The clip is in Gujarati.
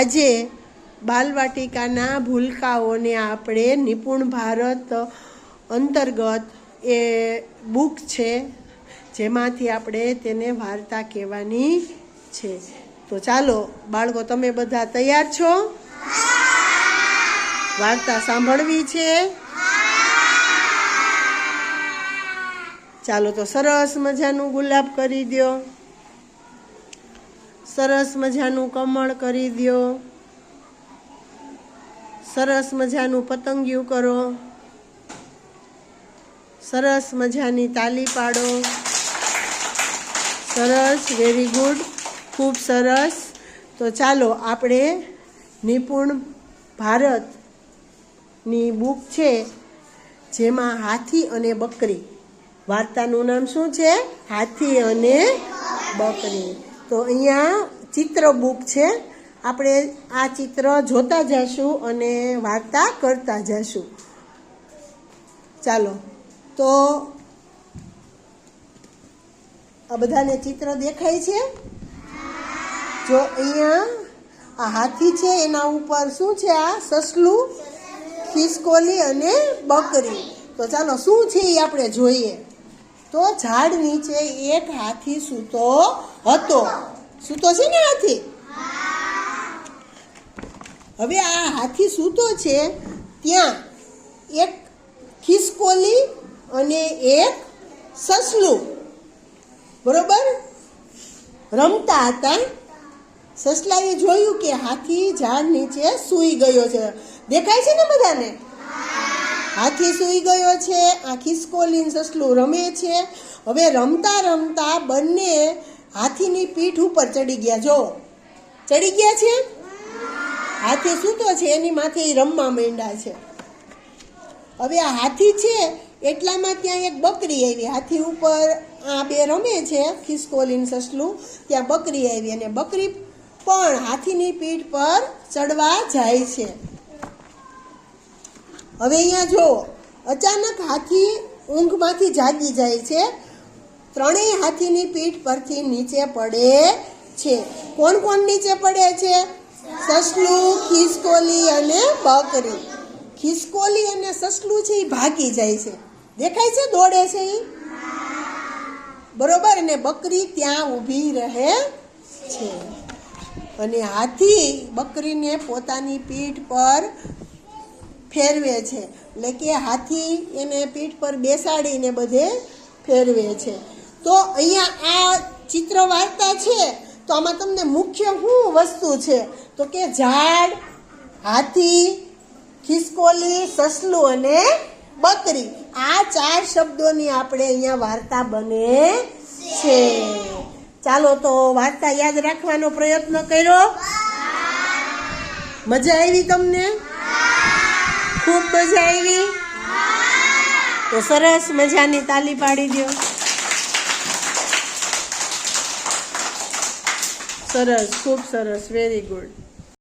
આજે બાલવાટિકાના ભૂલકાઓને આપણે નિપુણ ભારત અંતર્ગત એ બુક છે જેમાંથી આપણે તેને વાર્તા કહેવાની છે. તો ચાલો બાળકો, તમે બધા તૈયાર છો? વાર્તા સાંભળવી છે? ચાલો તો સરસ મજાનું ગુલાબ કરી દો, સરસ મજાનું કમળ કરી દો, સરસ મજાનું પતંગિયું કરો, સરસ મજાની તાલી પાડો. સરસ, વેરી ગુડ, ખૂબ સરસ. તો ચાલો આપણે નિપુણ ભારતની બુક છે જેમાં હાથી અને બકરી, વાર્તાનું નામ શું છે? હાથી અને બકરી. તો અહીંયા ચિત્ર બુક છે. આપણે આ ચિત્ર જોતા જશું અને વાર્તા કરતા જશું. ચાલો તો આ બધાને ચિત્ર દેખાય છે? જો અહીંયા આ હાથી છે, એના ઉપર શું છે? આ સસલું, ખિસકોલી અને બકરી. તો ચાલો શું છે એ આપણે જોઈએ. તો ઝાડ નીચે એક હાથી સૂતો હતો. સૂતો છે ને હાથી? હવે આ હાથી સૂતો છે ત્યાં એક ખિસકોલી અને એક સસલું બરોબર રમતા હતા. સસલાએ જોયું કે હાથી ઝાડ નીચે સૂઈ ગયો છે. દેખાય છે ને બધાને? હાથી સૂઈ ગયો છે, આ ખિસકોલી ને સસલું રમે છે. હવે રમતા રમતા બંને હાથીની પીઠ ઉપર ચડી ગયા. જો ચડી ગયા છે. હાથી સૂતો છે એની માથે રમવા માંડ્યા છે. હવે આ હાથી છે એટલામાં ત્યાં એક બકરી આવી. હાથી ઉપર આ બે રમે છે, ખિસકોલી ને સસલું. ત્યાં બકરી આવી અને બકરી પણ હાથીની પીઠ પર ચડવા જાય છે. હવે અહીંયા જો અચાનક હાથી ઊંઘમાંથી જાગી જાય છે. ત્રણેય હાથીની પીઠ પરથી નીચે પડે છે. કોણ કોણ નીચે પડે છે? સસલું, ખિસકોલી અને બકરી. ખિસકોલી અને સસલું છે એ ભાગી જાય છે. દેખાય છે? દોડે છે એ બરોબર. અને બકરી ત્યાં ઊભી રહે છે. અને હાથી બકરીને પોતાની પીઠ પર ફેરવે છે. એટલે કે હાથી એને પીઠ પર બેસાડીને બધે ફેરવે છે. તો અહીંયા આ ચિત્ર વાર્તા છે. તો આમાં તમને મુખ્ય શું વસ્તુ છે? તો કે ઝાડ, હાથી, ખિસકોલી, સસલું અને બકરી. આ 4 શબ્દોની આપણે અહીંયા વાર્તા બને છે. ચાલો તો વાર્તા યાદ રાખવાનો પ્રયત્ન કર્યો? મજા આવી તમને? ખૂબ મજા આવી? તો સરસ મજાની તાલી પાડી દો. સરસ, ખૂબ સરસ, વેરી ગુડ.